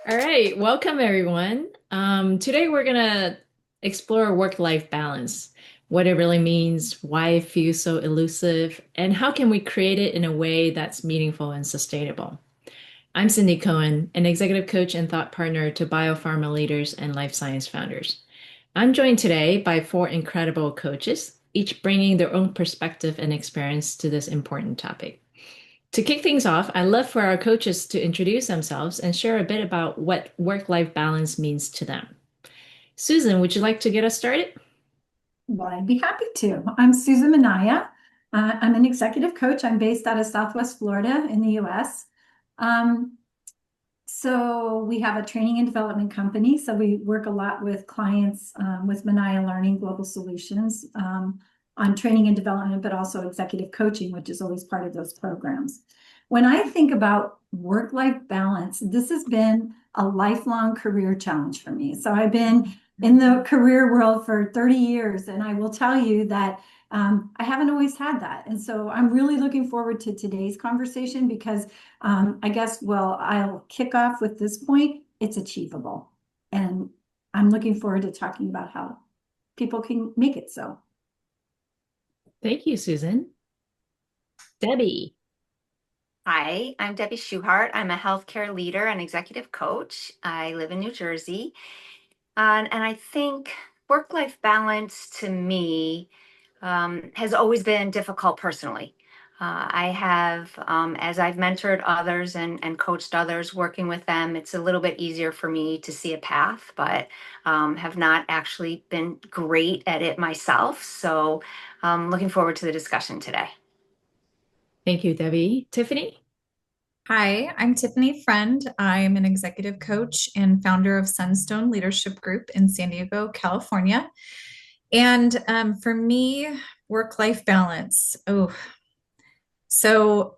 All right, welcome everyone. Today we're gonna explore work-life balance, what it really means, why it feels so elusive, and how can we create it in a way that's meaningful and sustainable. I'm Cindy Cohen, an executive coach and thought partner to biopharma leaders and life science founders. I'm joined today by four incredible coaches, each bringing their own perspective and experience to this important topic. To kick things off, I'd love for our coaches to introduce themselves and share a bit about what work-life balance means to them. Susan, would you like to get us started? Well, I'd be happy to. I'm Susan Minaya. I'm an executive coach. I'm based out of Southwest Florida in the US. Um, so we have a training and development company. So we work a lot with clients with Minaya Learning Global Solutions on training and development, but also executive coaching, which is always part of those programs. When I think about work-life balance, this has been a lifelong career challenge for me. So I've been in the career world for 30 years, and I will tell you that I haven't always had that. And so I'm really looking forward to today's conversation because I guess, well, I'll kick off with this point. It's achievable. And I'm looking forward to talking about how people can make it so. Thank you, Susan. Debbie. Hi, I'm Debbie Schuhart. I'm a healthcare leader and executive coach. I live in New Jersey. And I think work-life balance to me has always been difficult personally. I have, as I've mentored others and coached others, working with them, it's a little bit easier for me to see a path, but have not actually been great at it myself. So looking forward to the discussion today. Thank you, Debbie. Tiffany? Hi, I'm Tiffany Friend. I'm an executive coach and founder of Sunstone Leadership Group in San Diego, California. And for me, work-life balance. So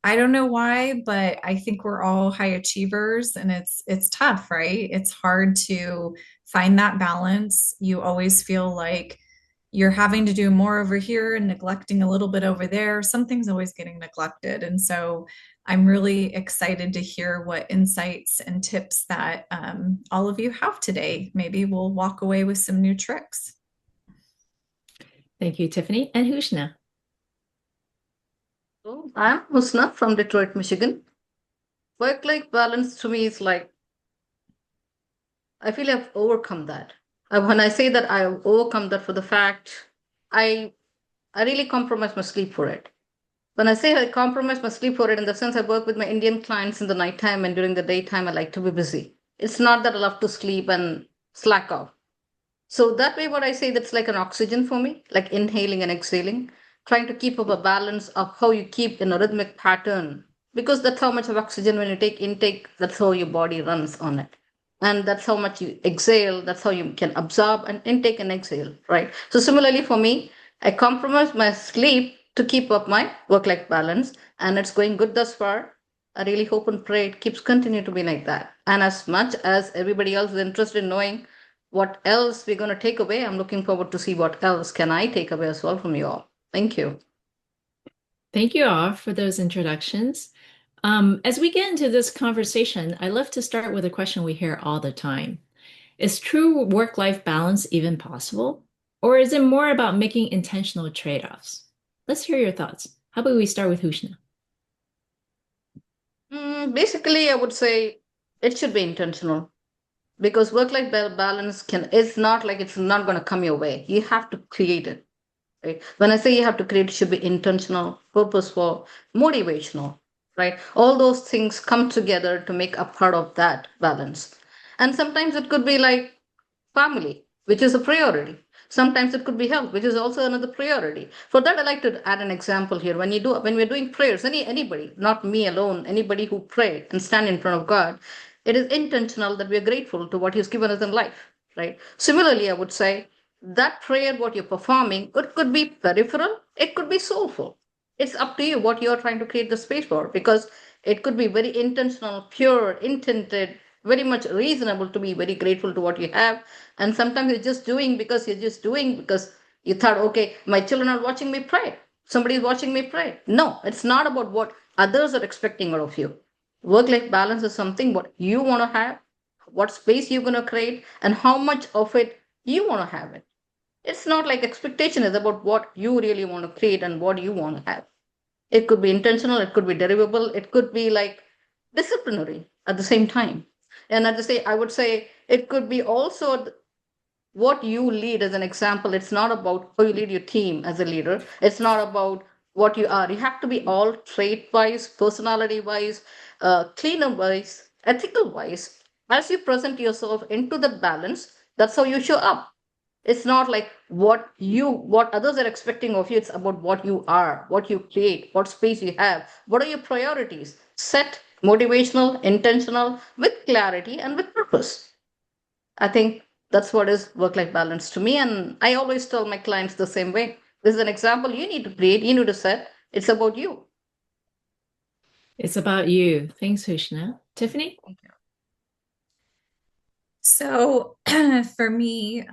I don't know why, but I think we're all high achievers, and it's tough, right? It's hard to find that balance. You always feel like you're having to do more over here and neglecting a little bit over there. Something's always getting neglected. And so I'm really excited to hear what insights and tips that all of you have today. Maybe we'll walk away with some new tricks. Thank you, Tiffany. And Hushna. So I'm Husna from Detroit, Michigan. Work-life balance to me is like I feel I've overcome that. When I say that I've overcome that for the fact I I really compromise my sleep for it. When I say I compromise my sleep for it, in the sense I work with my Indian clients in the nighttime and during the daytime I like to be busy. It's not that I love to sleep and slack off. So that way, what I say, that's like an oxygen for me, like inhaling and exhaling, trying to keep up a balance of how you keep in a rhythmic pattern, because that's how much of oxygen when you take intake, that's how your body runs on it. And that's how much you exhale, that's how you can absorb and intake and exhale, right? So similarly for me, I compromise my sleep to keep up my work-life balance, and it's going good thus far. I really hope and pray it keeps continue to be like that. And as much as everybody else is interested in knowing what else we're going to take away, I'm looking forward to see what else can I take away as well from you all. Thank you. Thank you all for those introductions. As we get into this conversation, I love to start with a question we hear all the time. Is true work-life balance even possible? Or is it more about making intentional trade-offs? Let's hear your thoughts. How about we start with Hushna? Basically, I would say it should be intentional, because work-life balance can it's not like it's not going to come your way. You have to create it. Right? When I say you have to create, it should be intentional, purposeful, motivational, right? All those things come together to make a part of that balance. And sometimes it could be like family, which is a priority. Sometimes it could be health, which is also another priority. For that, I like to add an example here. When we're doing prayers, anybody, not me alone, anybody who pray and stand in front of God, it is intentional that we are grateful to what He's given us in life, right? Similarly, I would say that prayer, what you're performing, it could be peripheral, it could be soulful. It's up to you what you're trying to create the space for, because it could be very intentional, pure, intended, very much reasonable to be very grateful to what you have. And sometimes you're just doing because you thought, okay, my children are watching me pray. Somebody is watching me pray. No, it's not about what others are expecting out of you. Work-life balance is something what you want to have, what space you're going to create, and how much of it you want to have it. It's not like expectation is about what you really want to create and what you want to have. It could be intentional, it could be derivable, it could be like disciplinary at the same time. And at the same, I would say it could be also what you lead as an example. It's not about how you lead your team as a leader. It's not about what you are. You have to be all trait wise, personality wise, cleaner wise, ethical wise. As you present yourself into the balance, that's how you show up. It's not like what others are expecting of you. It's about what you are, what you create, what space you have, what are your priorities. Set motivational, intentional, with clarity and with purpose. I think that's what is work life balance to me. And I always tell my clients the same way. This is an example you need to create, you need to set. It's about you. It's about you. Thanks, Hushna. Tiffany? So for me,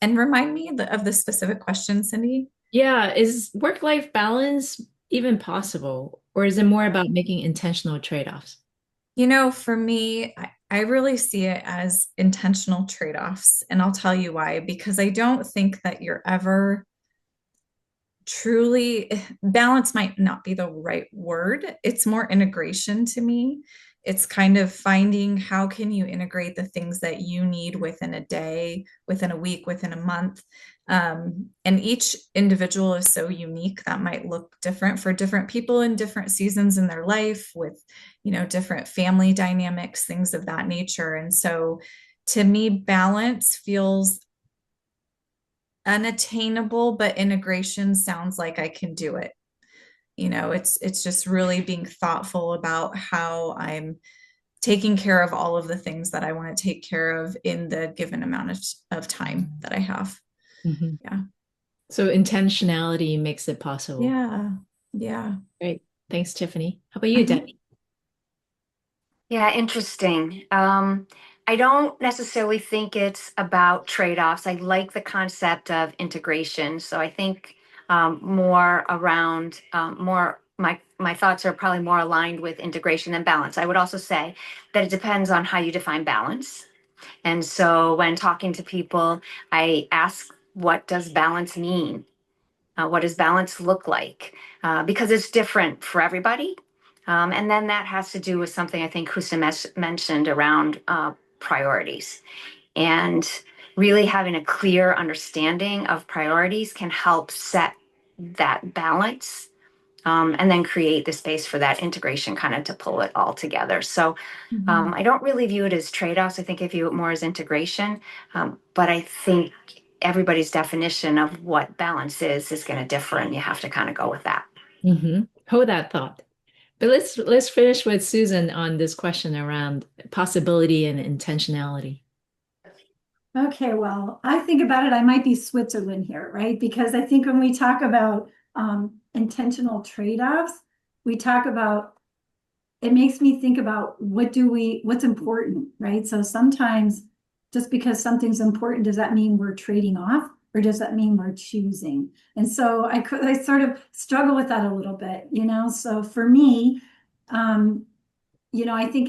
and remind me of the specific question, Cindy. Yeah, is work-life balance even possible, or is it more about making intentional trade-offs? For me, I really see it as intentional trade-offs, and I'll tell you why, because I don't think that you're ever truly balance might not be the right word. It's more integration to me. It's kind of finding how can you integrate the things that you need within a day, within a week, within a month. And each individual is so unique that might look different for different people in different seasons in their life with, different family dynamics, things of that nature. And so to me, balance feels unattainable, but integration sounds like I can do it. It's just really being thoughtful about how I'm taking care of all of the things that I want to take care of in the given amount of time that I have. Mhm. Yeah. So intentionality makes it possible. Yeah. Yeah. Great. Thanks, Tiffany. How about you, Debbie? Yeah, interesting. I don't necessarily think it's about trade-offs. I like the concept of integration. So I think more around more my thoughts are probably more aligned with integration than balance. I would also say that it depends on how you define balance. And so when talking to people, I ask, what does balance mean? What does balance look like? Because it's different for everybody. And then that has to do with something I think Husam mentioned around priorities. And really having a clear understanding of priorities can help set that balance, and then create the space for that integration kind of to pull it all together. So I don't really view it as trade-offs. I think I view it more as integration. But I think everybody's definition of what balance is going to differ, and you have to kind of go with that. Hold that thought. But let's finish with Susan on this question around possibility and intentionality. Okay, well, I think about it, I might be Switzerland here, right? Because I think when we talk about intentional trade-offs, we talk about, it makes me think about what's important, right? So sometimes just because something's important, does that mean we're trading off or does that mean we're choosing? And so I sort of struggle with that a little bit, So for me, I think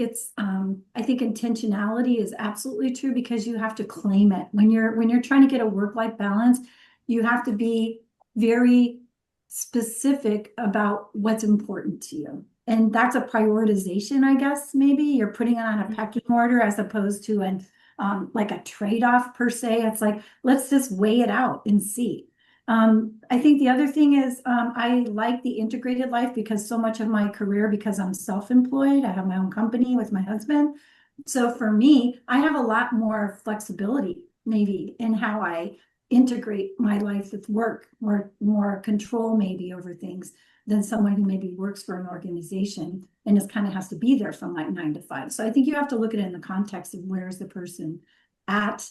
intentionality is absolutely true because you have to claim it. When you're trying to get a work-life balance, you have to be very specific about what's important to you. And that's a prioritization, I guess, maybe you're putting it on a pecking order as opposed to like a trade-off per se. It's like, let's just weigh it out and see. I think the other thing is I like the integrated life because so much of my career, because I'm self-employed, I have my own company with my husband. So for me, I have a lot more flexibility maybe in how I integrate my life with work, more control maybe over things than someone who maybe works for an organization and just kind of has to be there from like 9 to 5. So I think you have to look at it in the context of where's the person at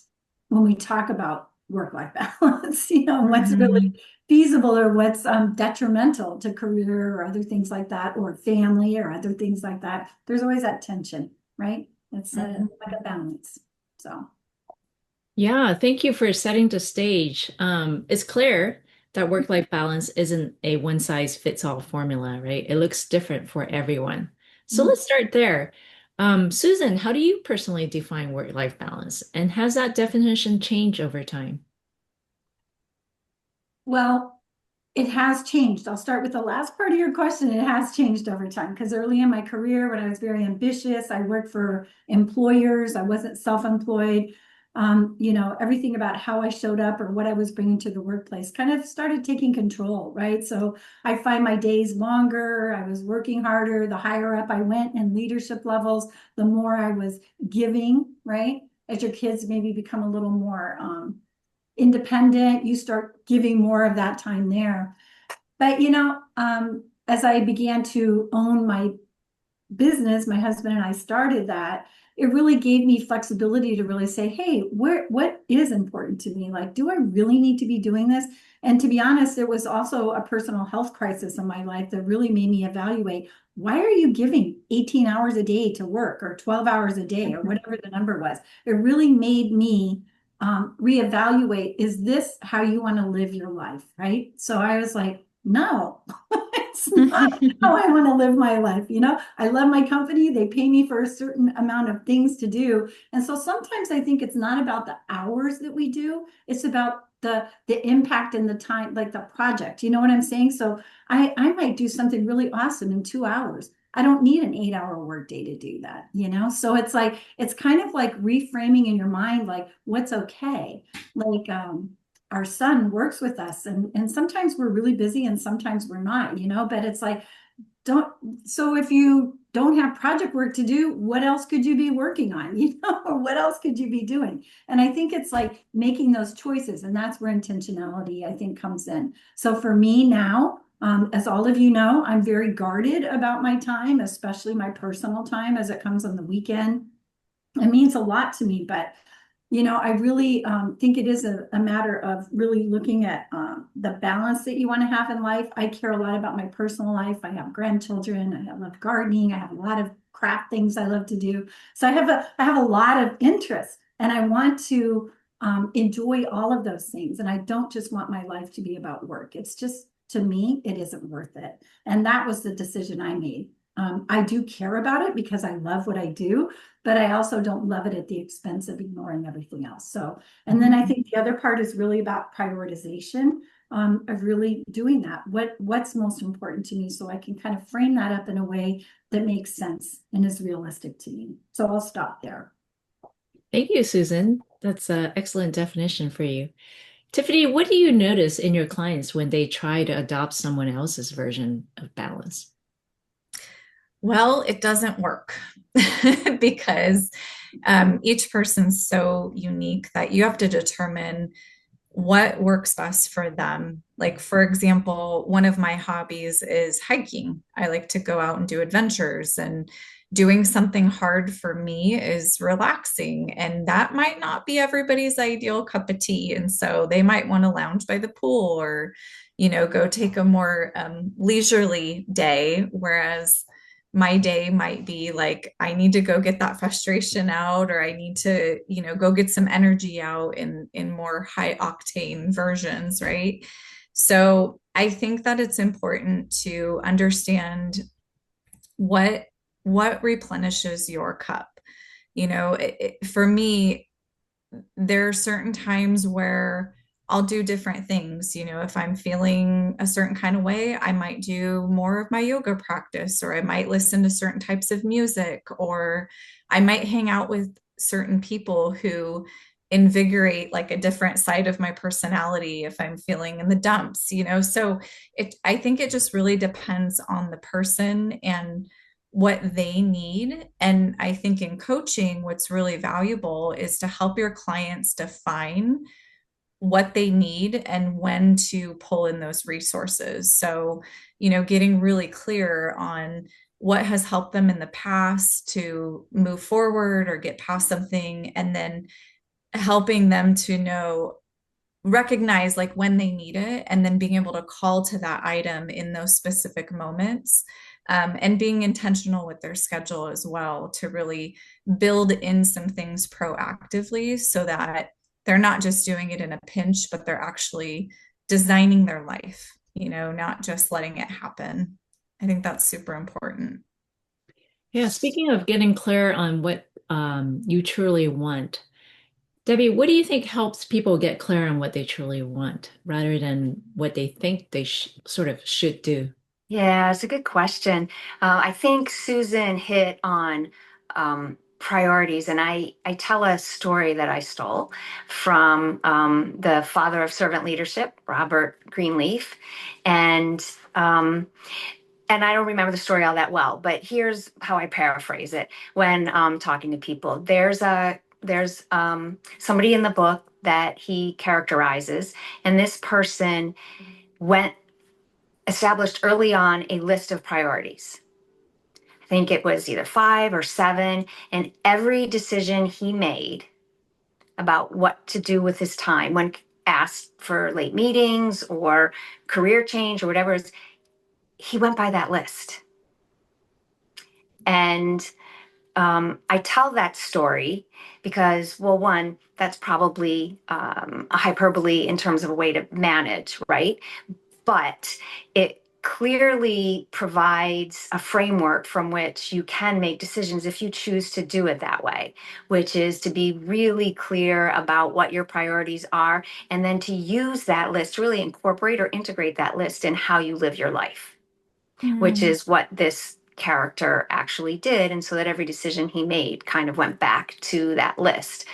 when we talk about work-life balance, what's really feasible or what's detrimental to career or other things like that, or family or other things like that. There's always that tension, right? It's like a balance. So. Yeah, thank you for setting the stage. It's clear that work-life balance isn't a one-size-fits-all formula, right? It looks different for everyone. So let's start there. Susan, how do you personally define work-life balance? And has that definition changed over time? Well, it has changed. I'll start with the last part of your question. It has changed over time because early in my career, when I was very ambitious, I worked for employers. I wasn't self-employed. Everything about how I showed up or what I was bringing to the workplace kind of started taking control, right? So I find my days longer. I was working harder. The higher up I went in leadership levels, the more I was giving, right? As your kids maybe become a little more independent, you start giving more of that time there. But as I began to own my business, my husband and I started that, it really gave me flexibility to really say, hey, what is important to me? Like, do I really need to be doing this? And to be honest, there was also a personal health crisis in my life that really made me evaluate, why are you giving 18 hours a day to work or 12 hours a day or whatever the number was? It really made me reevaluate, is this how you want to live your life? Right. So I was like, no, it's not how I want to live my life. I love my company. They pay me for a certain amount of things to do. And so sometimes I think it's not about the hours that we do. It's about the impact and the time, like the project. You know what I'm saying? So I might do something really awesome in 2 hours. I don't need an 8-hour workday to do that. So it's kind of like reframing in your mind, like what's okay. Like our son works with us and sometimes we're really busy and sometimes we're not, but it's like, so if you don't have project work to do, what else could you be working on, or what else could you be doing? And I think it's like making those choices, and that's where intentionality, I think, comes in. So for me now, as all of you know, I'm very guarded about my time, especially my personal time as it comes on the weekend. It means a lot to me, but I really think it is a matter of really looking at the balance that you want to have in life. I care a lot about my personal life. I have grandchildren. I love gardening. I have a lot of craft things I love to do. So I have a lot of interests, and I want to enjoy all of those things. And I don't just want my life to be about work. It's just, to me, it isn't worth it. And that was the decision I made. I do care about it because I love what I do, but I also don't love it at the expense of ignoring everything else. So, and then I think the other part is really about prioritization, of really doing that. What's most important to me, so I can kind of frame that up in a way that makes sense and is realistic to me. So I'll stop there. Thank you, Susan. That's an excellent definition for you. Tiffany, what do you notice in your clients when they try to adopt someone else's version of balance? Well, it doesn't work because each person's so unique that you have to determine what works best for them. Like, for example, one of my hobbies is hiking. I like to go out and do adventures, and doing something hard for me is relaxing. And that might not be everybody's ideal cup of tea. And so they might want to lounge by the pool or, go take a more leisurely day. Whereas my day might be like, I need to go get that frustration out, or I need to, go get some energy out in more high octane versions, right? So I think that it's important to understand what replenishes your cup. For me, there are certain times where I'll do different things. If I'm feeling a certain kind of way, I might do more of my yoga practice, or I might listen to certain types of music, or I might hang out with certain people who invigorate like a different side of my personality if I'm feeling in the dumps. So I think it just really depends on the person and what they need. And I think in coaching, what's really valuable is to help your clients define what they need and when to pull in those resources. So, getting really clear on what has helped them in the past to move forward or get past something, and then helping them to recognize like when they need it, and then being able to call to that item in those specific moments, and being intentional with their schedule as well to really build in some things proactively so that they're not just doing it in a pinch, but they're actually designing their life, not just letting it happen. I think that's super important. Yeah, speaking of getting clear on what you truly want, Debbie, what do you think helps people get clear on what they truly want rather than what they think they sh sort of should do? Yeah, it's a good question. I think Susan hit on priorities, and I tell a story that I stole from the father of servant leadership, Robert Greenleaf, and um, and I don't remember the story all that well, but here's how I paraphrase it when talking to people. There's somebody in the book that he characterizes, and this person went established early on a list of priorities. I think it was either 5 or 7, and every decision he made about what to do with his time when asked for late meetings or career change or whatever, he went by that list. And I tell that story because, well, one, that's probably a hyperbole in terms of a way to manage, right? But it clearly provides a framework from which you can make decisions if you choose to do it that way, which is to be really clear about what your priorities are and then to use that list, really incorporate or integrate that list in how you live your life, which is what this character actually did. And so that every decision he made kind of went back to that list.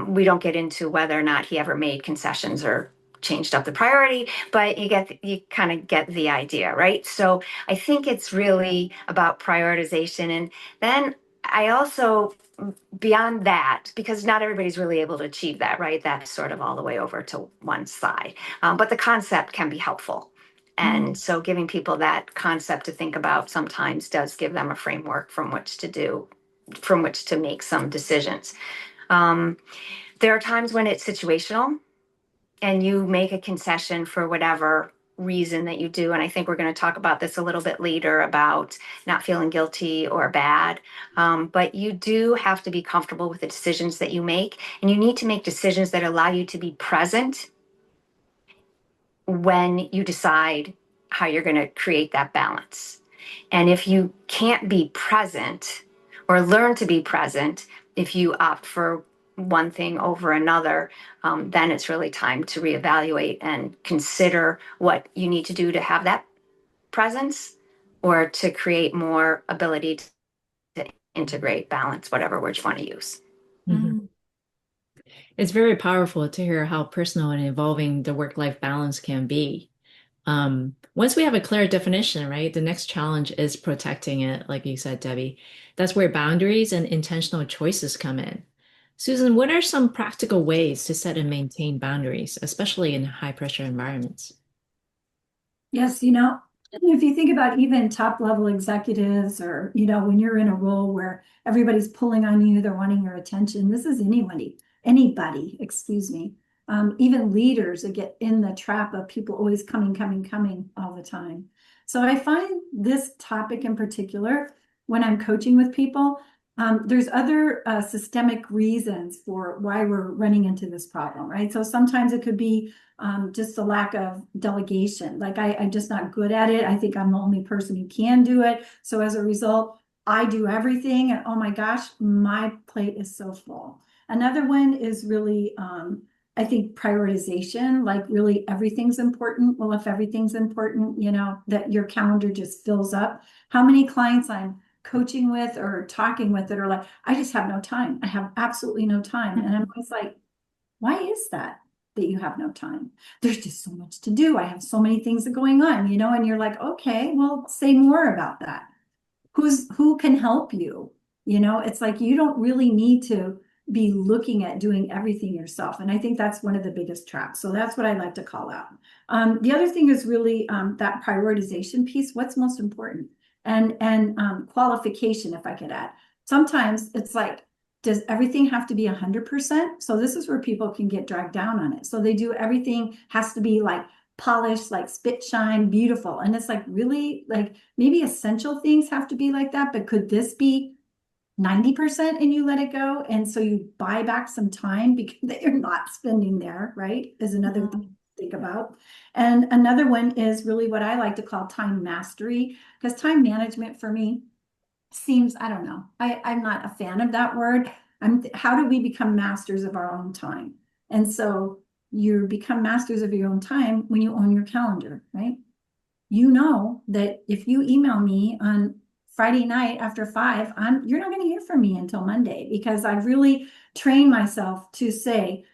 We don't get into whether or not he ever made concessions or changed up the priority, but you kind of get the idea, right? So I think it's really about prioritization. And then I also, beyond that, because not everybody's really able to achieve that, right? That's sort of all the way over to one side. But the concept can be helpful. And so giving people that concept to think about sometimes does give them a framework from which to make some decisions. Um, there are times when it's situational and you make a concession for whatever reason that you do. And I think we're going to talk about this a little bit later about not feeling guilty or bad. But you do have to be comfortable with the decisions that you make. And you need to make decisions that allow you to be present when you decide how you're going to create that balance. And if you can't be present or learn to be present, if you opt for one thing over another, then it's really time to reevaluate and consider what you need to do to have that presence or to create more ability to integrate, balance, whatever word you want to use. Mhm. It's very powerful to hear how personal and evolving the work-life balance can be. Once we have a clear definition, right, the next challenge is protecting it, like you said, Debbie. That's where boundaries and intentional choices come in. Susan, what are some practical ways to set and maintain boundaries, especially in high pressure environments? Yes, if you think about even top level executives or, when you're in a role where everybody's pulling on you, they're wanting your attention. This is anybody, excuse me. Even leaders that get in the trap of people always coming all the time. So I find this topic in particular, when I'm coaching with people, there's other systemic reasons for why we're running into this problem, right? So sometimes it could be just a lack of delegation. Like I'm just not good at it. I think I'm the only person who can do it. So as a result, I do everything. And oh my gosh, my plate is so full. Another one is really, I think prioritization, like really everything's important. Well, if everything's important, that your calendar just fills up. How many clients I'm coaching with or talking with that are like, I just have no time. I have absolutely no time. And I'm always like, why is that you have no time? There's just so much to do. I have so many things going on, and you're like, okay, well, say more about that. Who can help you? It's like you don't really need to be looking at doing everything yourself. And I think that's one of the biggest traps. So that's what I like to call out. The other thing is really that prioritization piece. What's most important? And qualification, if I could add. Sometimes it's like, does everything have to be 100%? So this is where people can get dragged down on it. So they do everything has to be like polished, like spit shine, beautiful. And it's like really like maybe essential things have to be like that, but could this be 90% and you let it go? And so you buy back some time because that you're not spending there, right? Is another thing to think about. And another one is really what I like to call time mastery, because time management for me seems, I don't know, I'm not a fan of that word. How do we become masters of our own time? And so you become masters of your own time when you own your calendar, right? You know that if you email me on Friday night after 5, you're not going to hear from me until Monday, because I've really trained myself to say,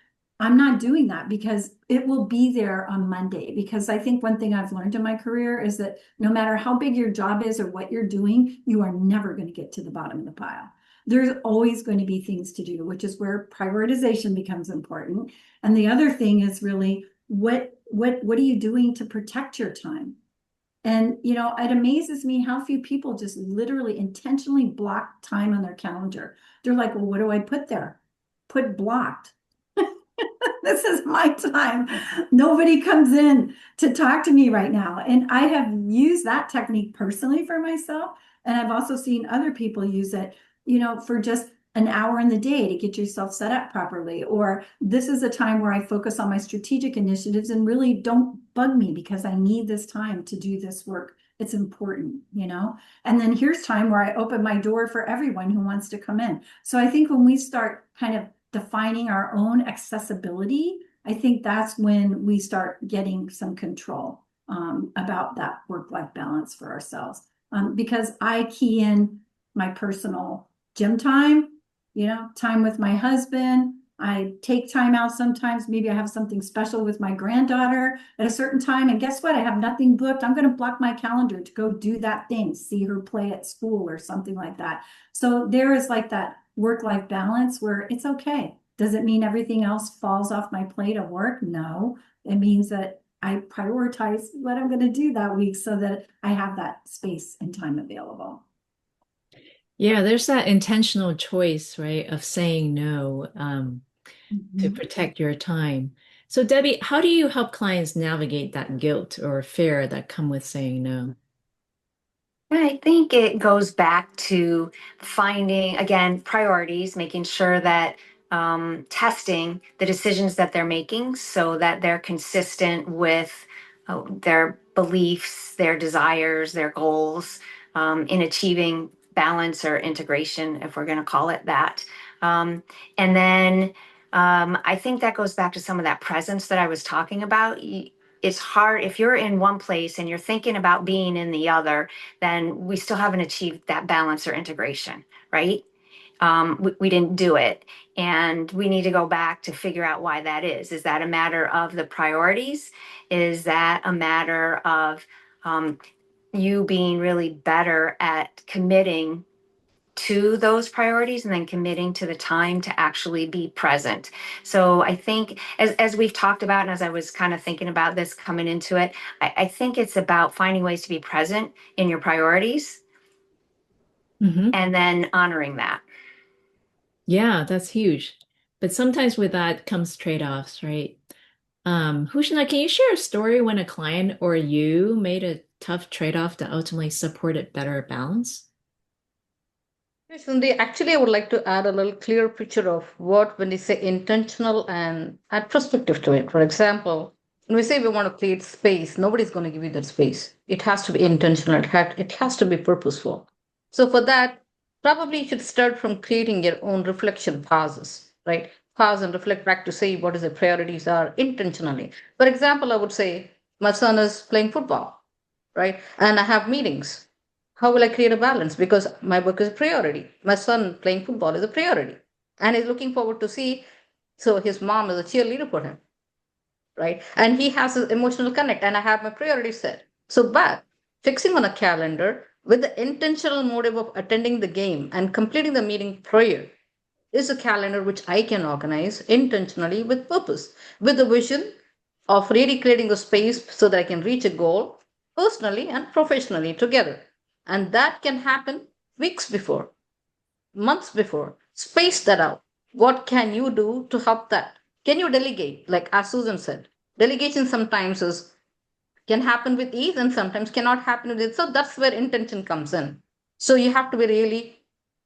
I'm not doing that, because it will be there on Monday. Because I think one thing I've learned in my career is that no matter how big your job is or what you're doing, you are never going to get to the bottom of the pile. There's always going to be things to do, which is where prioritization becomes important. And the other thing is really what are you doing to protect your time? And, it amazes me how few people just literally intentionally block time on their calendar. They're like, well, what do I put there? Put blocked. This is my time. Nobody comes in to talk to me right now. And I have used that technique personally for myself. And I've also seen other people use it, for just an hour in the day to get yourself set up properly. Or this is a time where I focus on my strategic initiatives and really don't bug me, because I need this time to do this work. It's important. And then here's time where I open my door for everyone who wants to come in. So I think when we start kind of defining our own accessibility, I think that's when we start getting some control about that work-life balance for ourselves. Because I key in my personal gym time, time with my husband. I take time out sometimes. Maybe I have something special with my granddaughter at a certain time. And guess what? I have nothing booked. I'm going to block my calendar to go do that thing, see her play at school or something like that. So there is like that work-life balance where it's okay. Does it mean everything else falls off my plate of work? No. It means that I prioritize what I'm going to do that week so that I have that space and time available. Yeah, there's that intentional choice, right, of saying no to protect your time. So, Debbie, how do you help clients navigate that guilt or fear that come with saying no? I think it goes back to finding, again, priorities, making sure that testing the decisions that they're making so that they're consistent with their beliefs, their desires, their goals in achieving balance or integration, if we're going to call it that. And then I think that goes back to some of that presence that I was talking about. It's hard if you're in one place and you're thinking about being in the other, then we still haven't achieved that balance or integration, right? We didn't do it. And we need to go back to figure out why that is. Is that a matter of the priorities? Is that a matter of you being really better at committing to those priorities and then committing to the time to actually be present? So I think as we've talked about, and as I was kind of thinking about this coming into it, I think it's about finding ways to be present in your priorities and then honoring that. Yeah, that's huge. But sometimes with that comes trade-offs, right? Hushna, can you share a story when a client or you made a tough trade-off that ultimately supported better balance? Yes, Cindy, actually, I would like to add a little clear picture of what, when we say intentional, and add perspective to it. For example, when we say we want to create space, nobody's going to give you that space. It has to be intentional, it has to be purposeful. So, for that, probably you should start from creating your own reflection pauses, right? Pause and reflect back to say what is the priorities are intentionally. For example, I would say my son is playing football, right? And I have meetings. How will I create a balance? Because my work is a priority. My son playing football is a priority. And he's looking forward to see. So his mom is a cheerleader for him, right? And he has an emotional connect, and I have my priorities set. So, but fixing on a calendar with the intentional motive of attending the game and completing the meeting prior is a calendar which I can organize intentionally with purpose, with the vision of really creating a space so that I can reach a goal personally and professionally together. And that can happen weeks before, months before. Space that out. What can you do to help that? Can you delegate? Like as Susan said, delegation sometimes can happen with ease and sometimes cannot happen with it. So that's where intention comes in. So you have to be really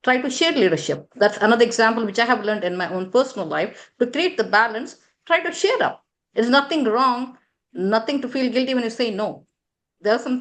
try to share leadership. That's another example which I have learned in my own personal life. To create the balance, try to share up. There's nothing wrong, nothing to feel guilty when you say no. There are some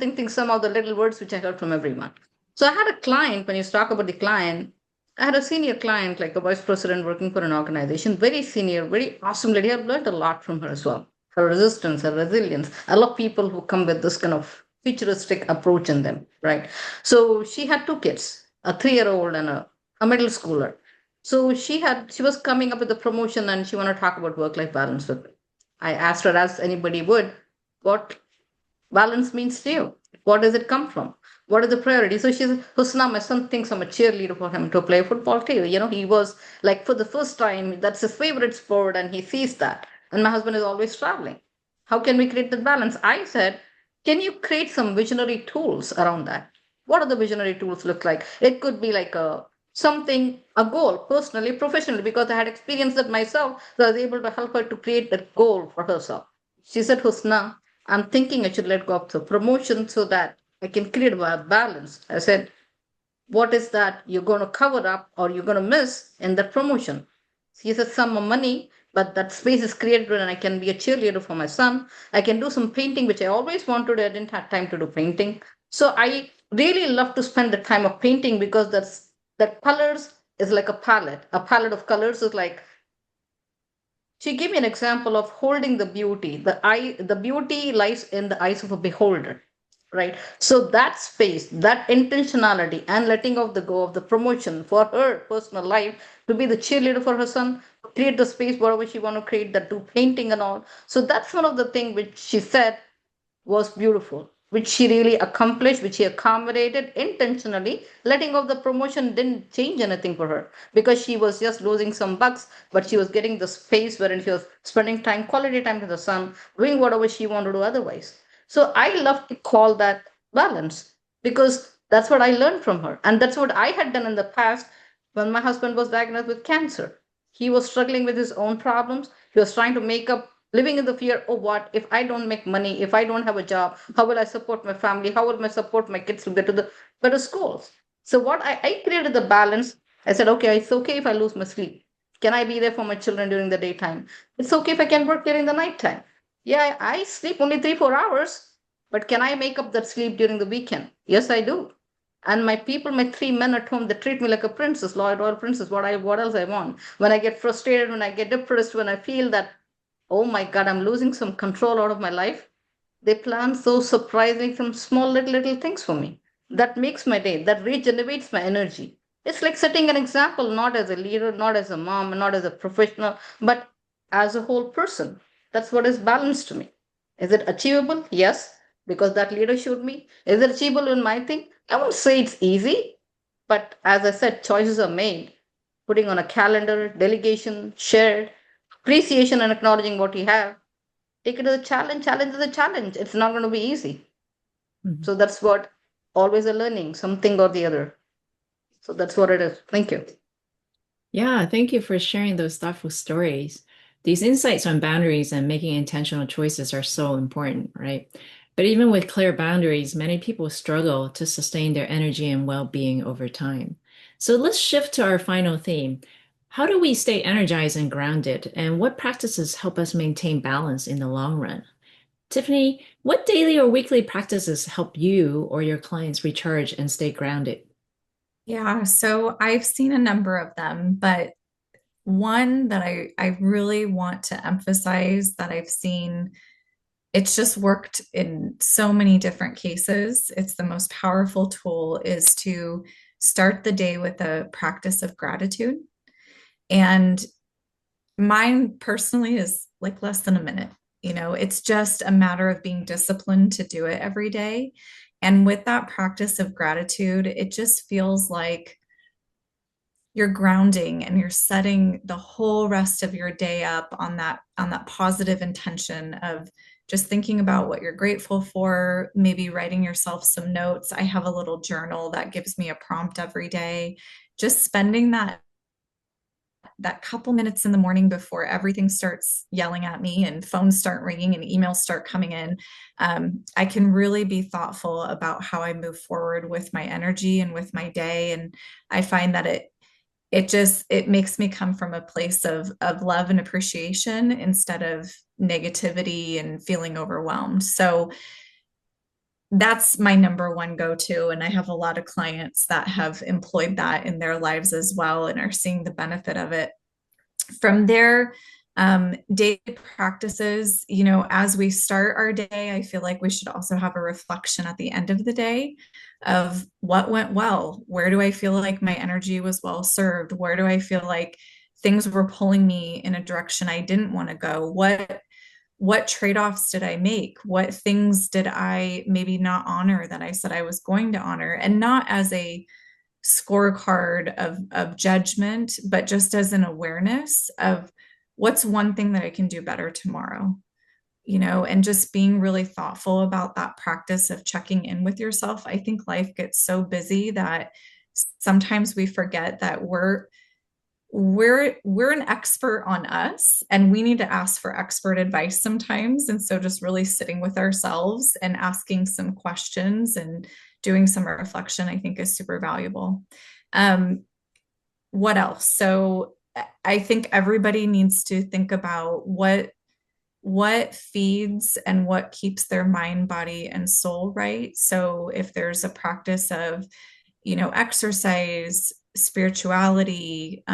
of the little words which I heard from everyone. So I had a client, when you talk about the client, I had a senior client, like a vice president working for an organization, very senior, very awesome lady. I've learned a lot from her as well. Her resistance, her resilience. I love people who come with this kind of futuristic approach in them, right? So she had two kids, a 3-year-old and a middle schooler. So she was coming up with a promotion and she wanted to talk about work-life balance with me. I asked her, as anybody would, what balance means to you? What does it come from? What are the priorities? So she said, Husna, my son thinks I'm a cheerleader for him to play football too. He was like, for the first time, that's his favorite sport and he sees that. And my husband is always traveling. How can we create that balance? I said, can you create some visionary tools around that? What are the visionary tools look like? It could be like a goal, personally, professionally, because I had experienced that myself. So I was able to help her to create that goal for herself. She said, Husna, I'm thinking I should let go of the promotion so that I can create a balance. I said, what is that you're going to cover up or you're going to miss in that promotion? He said, some money, but that space is created and I can be a cheerleader for my son. I can do some painting, which I always wanted. I didn't have time to do painting. So I really love to spend the time of painting because that colors is like a palette. A palette of colors is like, she gave me an example of holding the beauty. The beauty lies in the eyes of a beholder, right? So that space, that intentionality, and letting of the go of the promotion for her personal life to be the cheerleader for her son, create the space whatever she want to create, that do painting and all. So that's one of the things which she said was beautiful, which she really accomplished, which she accommodated intentionally. Letting of the promotion didn't change anything for her because she was just losing some bucks, but she was getting the space wherein she was spending time, quality time with the son, doing whatever she wanted to do otherwise. So I love to call that balance because that's what I learned from her. And that's what I had done in the past when my husband was diagnosed with cancer. He was struggling with his own problems. He was trying to make up, living in the fear, oh, what if I don't make money? If I don't have a job, how will I support my family? How will I support my kids to get to the better schools? So, what I created the balance. I said, okay, it's okay if I lose my sleep. Can I be there for my children during the daytime? It's okay if I can work during the nighttime. Yeah, I sleep only 3, 4 hours, but can I make up that sleep during the weekend? Yes, I do. And my people, my 3 men at home, they treat me like a princess, royal princess. What else I want? When I get frustrated, when I get depressed, when I feel that, oh my God, I'm losing some control out of my life, they plan so surprising some small little things for me. That makes my day, that regenerates my energy. It's like setting an example, not as a leader, not as a mom, not as a professional, but as a whole person. That's what is balanced to me. Is it achievable? Yes, because that leader showed me. Is it achievable in my thing? I won't say it's easy, but as I said, choices are made. Putting on a calendar, delegation, shared, appreciation and acknowledging what you have. Take it as a challenge. Challenge is a challenge. It's not going to be easy. Mhm. So that's what always a learning, something or the other. So that's what it is. Thank you. Yeah, thank you for sharing those thoughtful stories. These insights on boundaries and making intentional choices are so important, right? But even with clear boundaries, many people struggle to sustain their energy and well-being over time. So let's shift to our final theme. How do we stay energized and grounded, and what practices help us maintain balance in the long run? Tiffany, what daily or weekly practices help you or your clients recharge and stay grounded? Yeah, so I've seen a number of them, but one that I really want to emphasize that I've seen, it's just worked in so many different cases. It's the most powerful tool is to start the day with a practice of gratitude. And mine personally is like less than a minute. It's just a matter of being disciplined to do it every day. And with that practice of gratitude, it just feels like you're grounding and you're setting the whole rest of your day up on that positive intention of just thinking about what you're grateful for, maybe writing yourself some notes. I have a little journal that gives me a prompt every day. Just spending that couple minutes in the morning before everything starts yelling at me and phones start ringing and emails start coming in, I can really be thoughtful about how I move forward with my energy and with my day. And I find that it makes me come from a place of love and appreciation, instead of negativity and feeling overwhelmed. So that's my number one go-to. And I have a lot of clients that have employed that in their lives as well and are seeing the benefit of it. From their daily practices, as we start our day, I feel like we should also have a reflection at the end of the day of what went well. Where do I feel like my energy was well served? Where do I feel like things were pulling me in a direction I didn't want to go? What trade-offs did I make? What things did I maybe not honor that I said I was going to honor? And not as a scorecard of judgment, but just as an awareness of what's one thing that I can do better tomorrow, and just being really thoughtful about that practice of checking in with yourself. I think life gets so busy that sometimes we forget that we're an expert on us, and we need to ask for expert advice sometimes. And so just really sitting with ourselves and asking some questions and doing some reflection, I think, is super valuable. What else? So I think everybody needs to think about what feeds and what keeps their mind, body, and soul right. So if there's a practice of exercise, spirituality,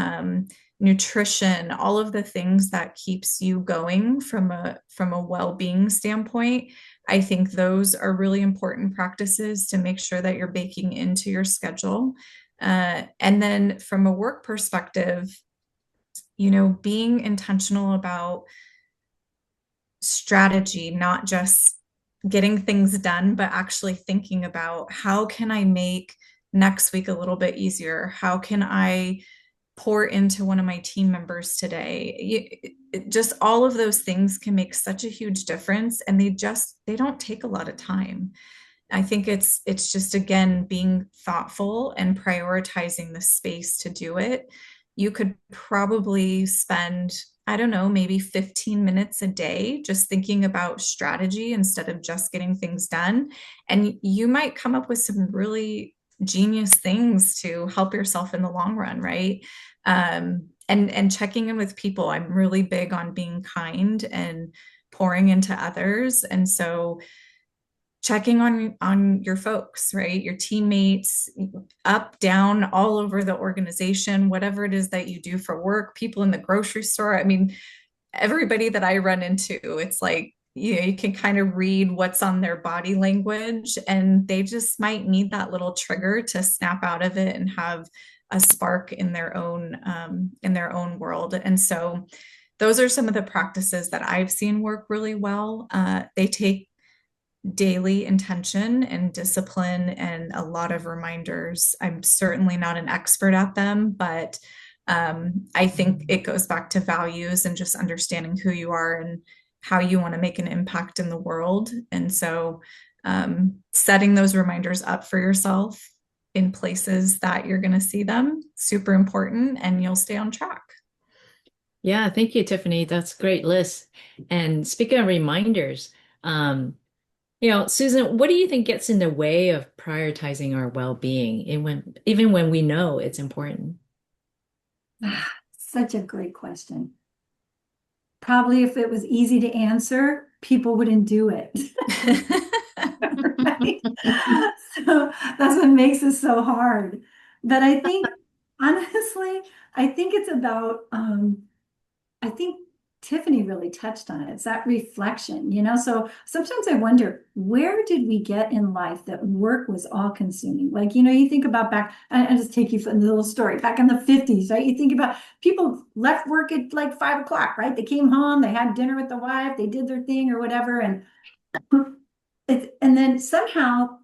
nutrition, all of the things that keeps you going from a well-being standpoint, I think those are really important practices to make sure that you're baking into your schedule. And then from a work perspective, being intentional about strategy, not just getting things done, but actually thinking about how can I make next week a little bit easier? How can I pour into one of my team members today? Just all of those things can make such a huge difference, and they don't take a lot of time. I think it's just, again, being thoughtful and prioritizing the space to do it. You could probably spend, I don't know, maybe 15 minutes a day just thinking about strategy instead of just getting things done. And you might come up with some really genius things to help yourself in the long run, right? And checking in with people. I'm really big on being kind and pouring into others. And so checking on your folks, right? Your teammates, up, down, all over the organization, whatever it is that you do for work, people in the grocery store. I mean, everybody that I run into, it's like, you can kind of read what's on their body language, and they just might need that little trigger to snap out of it and have a spark in their own world. And so those are some of the practices that I've seen work really well. They take daily intention and discipline and a lot of reminders. I'm certainly not an expert at them, but I think it goes back to values and just understanding who you are and how you want to make an impact in the world. And so setting those reminders up for yourself in places that you're going to see them, super important, and you'll stay on track. Yeah, thank you, Tiffany. That's a great list. And speaking of reminders, Susan, what do you think gets in the way of prioritizing our well-being, even when we know it's important? Such a great question. Probably if it was easy to answer, people wouldn't do it. Right? So that's what makes it so hard. But I think, honestly, I think it's about, I think Tiffany really touched on it. It's that reflection, So sometimes I wonder, where did we get in life that work was all consuming? Like, you think about back, I just take you from the little story, back in the 50s, right? You think about people left work at like 5 o'clock, right? They came home, they had dinner with the wife, they did their thing or whatever. And then somehow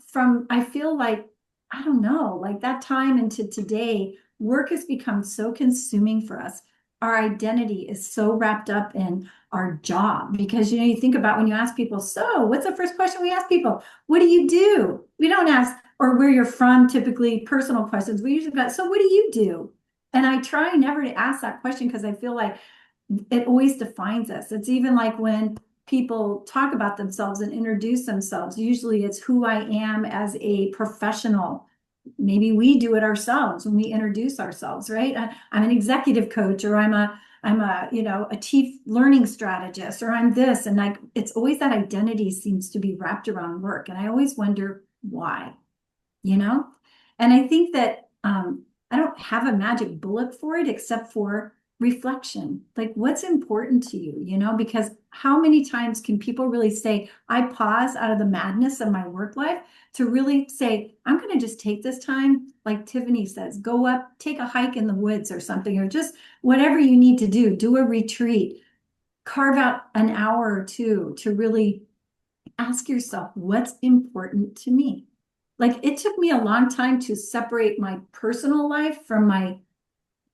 I feel like, I don't know, like that time into today, work has become so consuming for us. Our identity is so wrapped up in our job because, you think about when you ask people, so what's the first question we ask people? What do you do? We don't ask, or where you're from, typically personal questions. We usually go, so what do you do? And I try never to ask that question because I feel like it always defines us. It's even like when people talk about themselves and introduce themselves, usually it's who I am as a professional. Maybe we do it ourselves when we introduce ourselves, right? I'm an executive coach, or I'm a I'm a, a chief learning strategist, or I'm this. And like, it's always that identity seems to be wrapped around work. And I always wonder why, you know? And I think that I don't have a magic bullet for it except for reflection. Like, what's important to you, because how many times can people really say, I pause out of the madness of my work life to really say, I'm going to just take this time, like Tiffany says, go up, take a hike in the woods or something, or just whatever you need to do a retreat, carve out an hour or two to really ask yourself, what's important to me? Like, it took me a long time to separate my personal life from my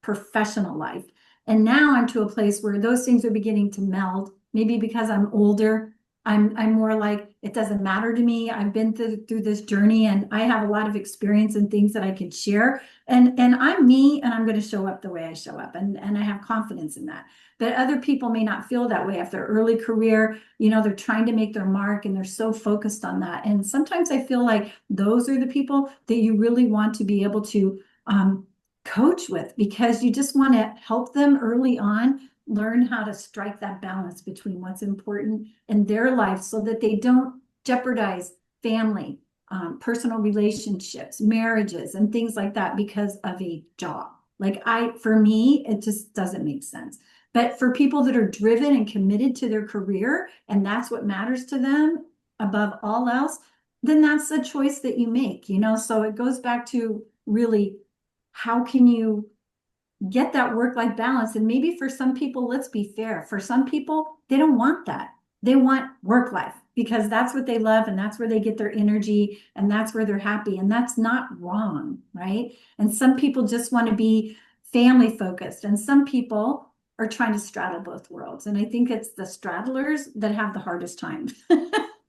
professional life. And now I'm to a place where those things are beginning to meld. Maybe because I'm older, I'm more like, it doesn't matter to me. I've been through this journey and I have a lot of experience and things that I can share. And I'm me and I'm going to show up the way I show up. And I have confidence in that. But other people may not feel that way after early career. They're trying to make their mark and they're so focused on that. And sometimes I feel like those are the people that you really want to be able to coach with, because you just want to help them early on learn how to strike that balance between what's important in their life so that they don't jeopardize family, personal relationships, marriages, and things like that because of a job. Like, for me, it just doesn't make sense. But for people that are driven and committed to their career, and that's what matters to them above all else, then that's the choice that you make, So it goes back to really, how can you get that work-life balance? And maybe for some people, let's be fair, for some people, they don't want that. They want work life because that's what they love and that's where they get their energy and that's where they're happy. And that's not wrong, right? And some people just want to be family focused, and some people are trying to straddle both worlds. And I think it's the straddlers that have the hardest time,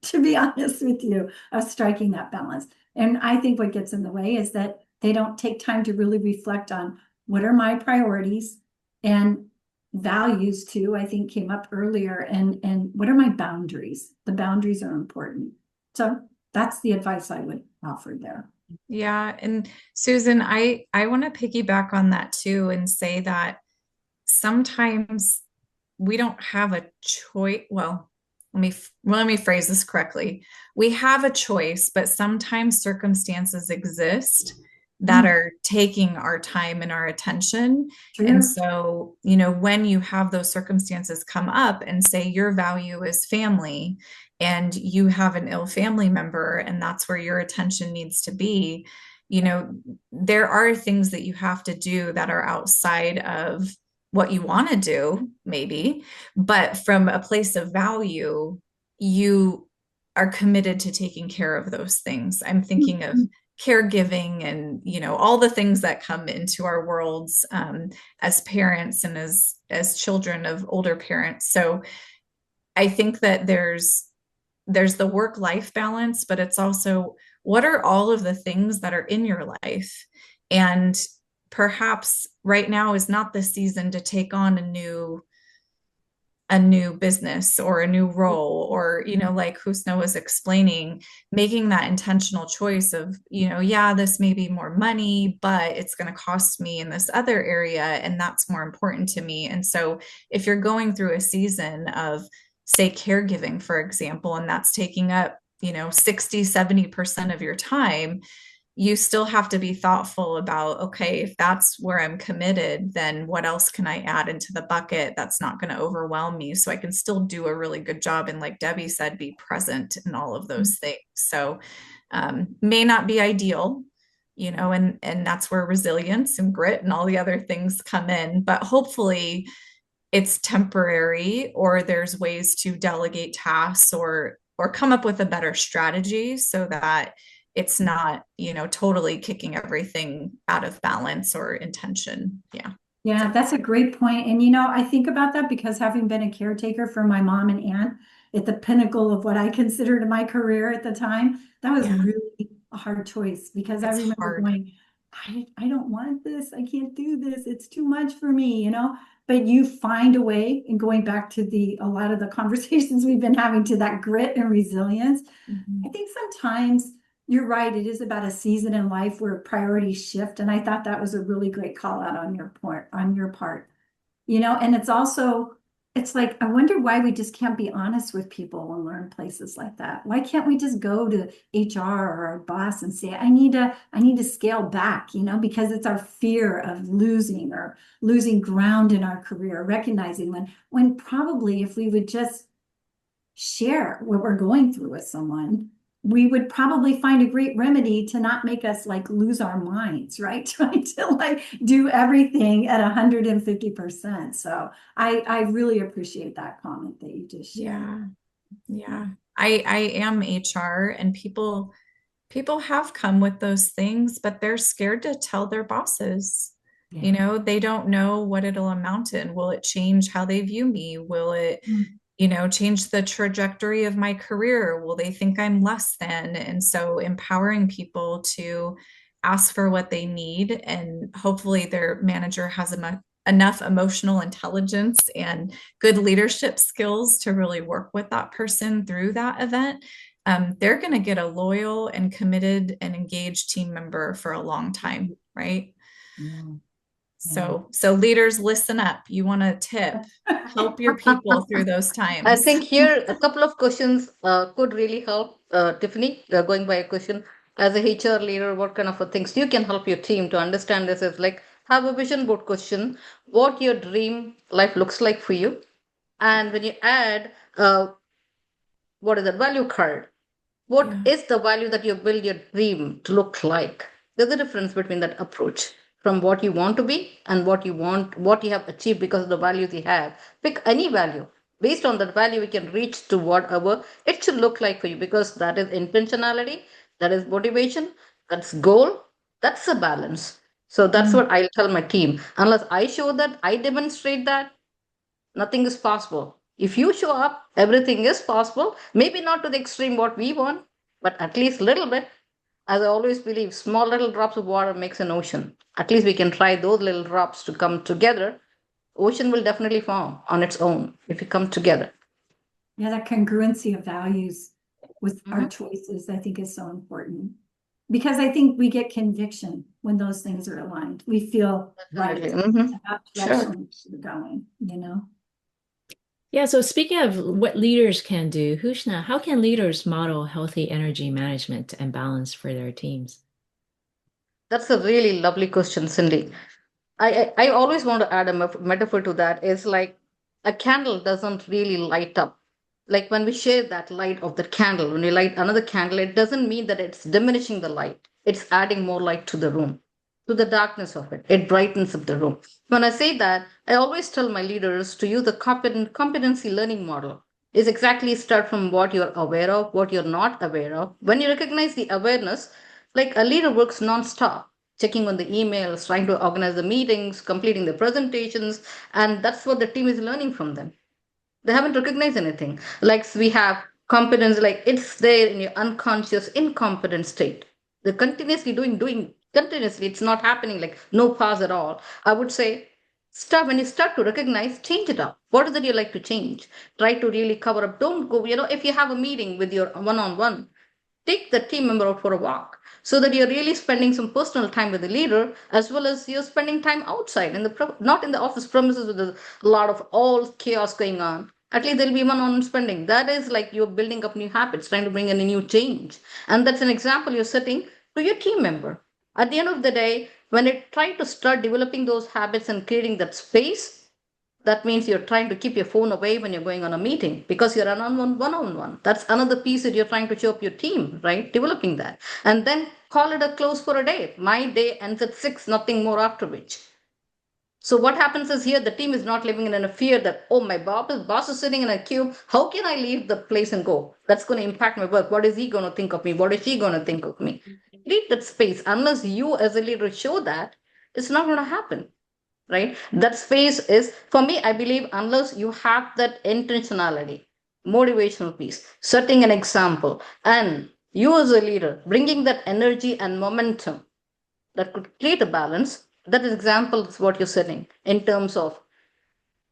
to be honest with you, of striking that balance. And I think what gets in the way is that they don't take time to really reflect on what are my priorities, and values too, I think came up earlier, and what are my boundaries? The boundaries are important. So that's the advice I would offer there. Yeah. And Susan, I want to piggyback on that too and say that sometimes we don't have a choice. Well, let me phrase this correctly. We have a choice, but sometimes circumstances exist that are taking our time and our attention. True. And so, when you have those circumstances come up and say your value is family and you have an ill family member and that's where your attention needs to be, there are things that you have to do that are outside of what you want to do, maybe, but from a place of value, you are committed to taking care of those things. I'm thinking of caregiving and, all the things that come into our worlds as parents and as children of older parents. So I think that there's the work-life balance, but it's also, what are all of the things that are in your life? And perhaps right now is not the season to take on a new business or a new role, or like Husna was explaining, making that intentional choice of, yeah, this may be more money, but it's going to cost me in this other area, and that's more important to me. And so if you're going through a season of, say, caregiving, for example, and that's taking up 60-70% of your time, you still have to be thoughtful about, okay, if that's where I'm committed, then what else can I add into the bucket that's not going to overwhelm me, so I can still do a really good job and, like Debbie said, be present in all of those things. So may not be ideal, and that's where resilience and grit and all the other things come in, but hopefully it's temporary, or there's ways to delegate tasks or come up with a better strategy so that it's not, totally kicking everything out of balance or intention. Yeah. Yeah, that's a great point. And I think about that because having been a caretaker for my mom and aunt at the pinnacle of what I considered my career at the time, that was really a hard choice, because I remember going, I don't want this. I can't do this. It's too much for me, But you find a way, and going back to a lot of the conversations we've been having, to that grit and resilience. I think sometimes you're right. It is about a season in life where priorities shift. And I thought that was a really great call out on your part. and it's like, I wonder why we just can't be honest with people when we're in places like that. Why can't we just go to HR or our boss and say, I need to scale back, because it's our fear of losing or losing ground in our career, recognizing when probably if we would just share what we're going through with someone, we would probably find a great remedy to not make us like lose our minds, right? Trying to like do everything at 150%. So I really appreciate that comment that you just shared. Yeah. Yeah. I am HR, and people have come with those things, but they're scared to tell their bosses. You Yeah. know, they don't know what it'll amount in. Will it change how they view me? Will it, Mm. change the trajectory of my career? Will they think I'm less than? And so empowering people to ask for what they need, and hopefully their manager has enough emotional intelligence and good leadership skills to really work with that person through that event. They're going to get a loyal and committed and engaged team member for a long time, right? Yeah. So leaders, listen up. You want to tip, help your people through those I times. think here a couple of questions could really help. Tiffany, going by a question, as a HR leader, what kind of things you can help your team to understand this is like have a vision board question, what your dream life looks like for you. And when you add, what is that value card? What Yeah. is the value that you build your dream to look like? There's a difference between that approach from what you want to be and what you have achieved because of the values you have. Pick any value. Based on that value, we can reach to whatever it should look like for you because that is intentionality, that is motivation, that's goal, that's a balance. So that's Mm. what I'll tell my team. Unless I show that, I demonstrate that, nothing is possible. If you show up, everything is possible. Maybe not to the extreme what we want, but at least little bit. As I always believe, small little drops of water makes an ocean. At least we can try those little drops to come together. Ocean will definitely form on its own if we come together. Yeah, that congruency of values with our Mhm. choices, I think is so important. Because I think we get conviction when those things are aligned. We feel right Definitely. Hmm. about the Sure. direction we should be going. Yeah, so speaking of what leaders can do, Hushna, how can leaders model healthy energy management and balance for their teams? That's a really lovely question, Cindy. I always want to add a metaphor to that. Is like a candle doesn't really light up. Like when we share that light of the candle, when we light another candle, it doesn't mean that it's diminishing the light. It's adding more light to the room, to the darkness of it. It brightens up the room. When I say that, I always tell my leaders to use the competency learning model. Is exactly start from what you're aware of, what you're not aware of. When you recognize the awareness, like a leader works non-stop checking on the emails, trying to organize the meetings, completing the presentations, and that's what the team is learning from them. They haven't recognized anything. Like we have competence, like it's there in your unconscious, incompetent state. They're continuously doing continuously. It's not happening like no pause at all. I would say start when you start to recognize, change it up. What is it you like to change? Try to really cover up. Don't go, if you have a meeting with your one-on-one, take the team member out for a walk so that you're really spending some personal time with the leader as well as you're spending time outside in the not in the office premises with a lot of all chaos going on. At least there'll be one-on-one spending. That is like you're building up new habits, trying to bring in a new change, and that's an example you're setting to your team member. At the end of the day, when you try to start developing those habits and creating that space, that means you're trying to keep your phone away when you're going on a meeting because you're one-on-one. That's another piece that you're trying to show up your team, right? Developing that. And then call it a close for a day. My day ends at 6, nothing more after which. So what happens is here the team is not living in a fear that, oh, my boss is sitting in a queue. How can I leave the place and go? That's going to impact my work. What is he going to think of me? What is she going to think of me? Leave that space. Unless you as a leader show that, it's not going to happen, right? That space is, for me, I believe, unless you have that intentionality, motivational piece, setting an example, and you as a leader bringing that energy and momentum that could create a balance. That is example is what you're setting in terms of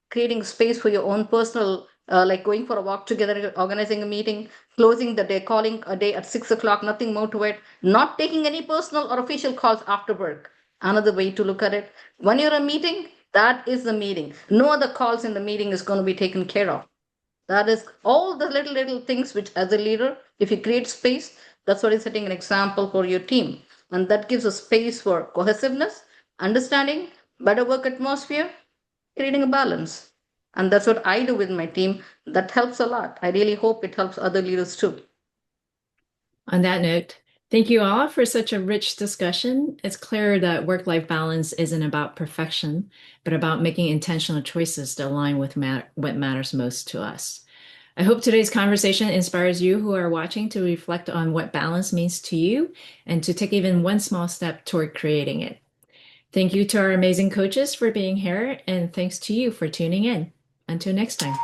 creating space for your own personal, like going for a walk together, organizing a meeting, closing the day, calling a day at 6 o'clock, nothing more to it, not taking any personal or official calls after work. Another way to look at it. When you're a meeting, That is the meeting. No other calls in the meeting is going to be taken care of. That is all the little things which, as a leader, if you create space, that's what is setting an example for your team. And that gives a space for cohesiveness, understanding, better work atmosphere, creating a balance. And that's what I do with my team. That helps a lot. I really hope it helps other leaders too. On that note, thank you all for such a rich discussion. It's clear that work-life balance isn't about perfection, but about making intentional choices to align with what matters most to us. I hope today's conversation inspires you who are watching to reflect on what balance means to you and to take even one small step toward creating it. Thank you to our amazing coaches for being here, and thanks to you for tuning in. Until next time.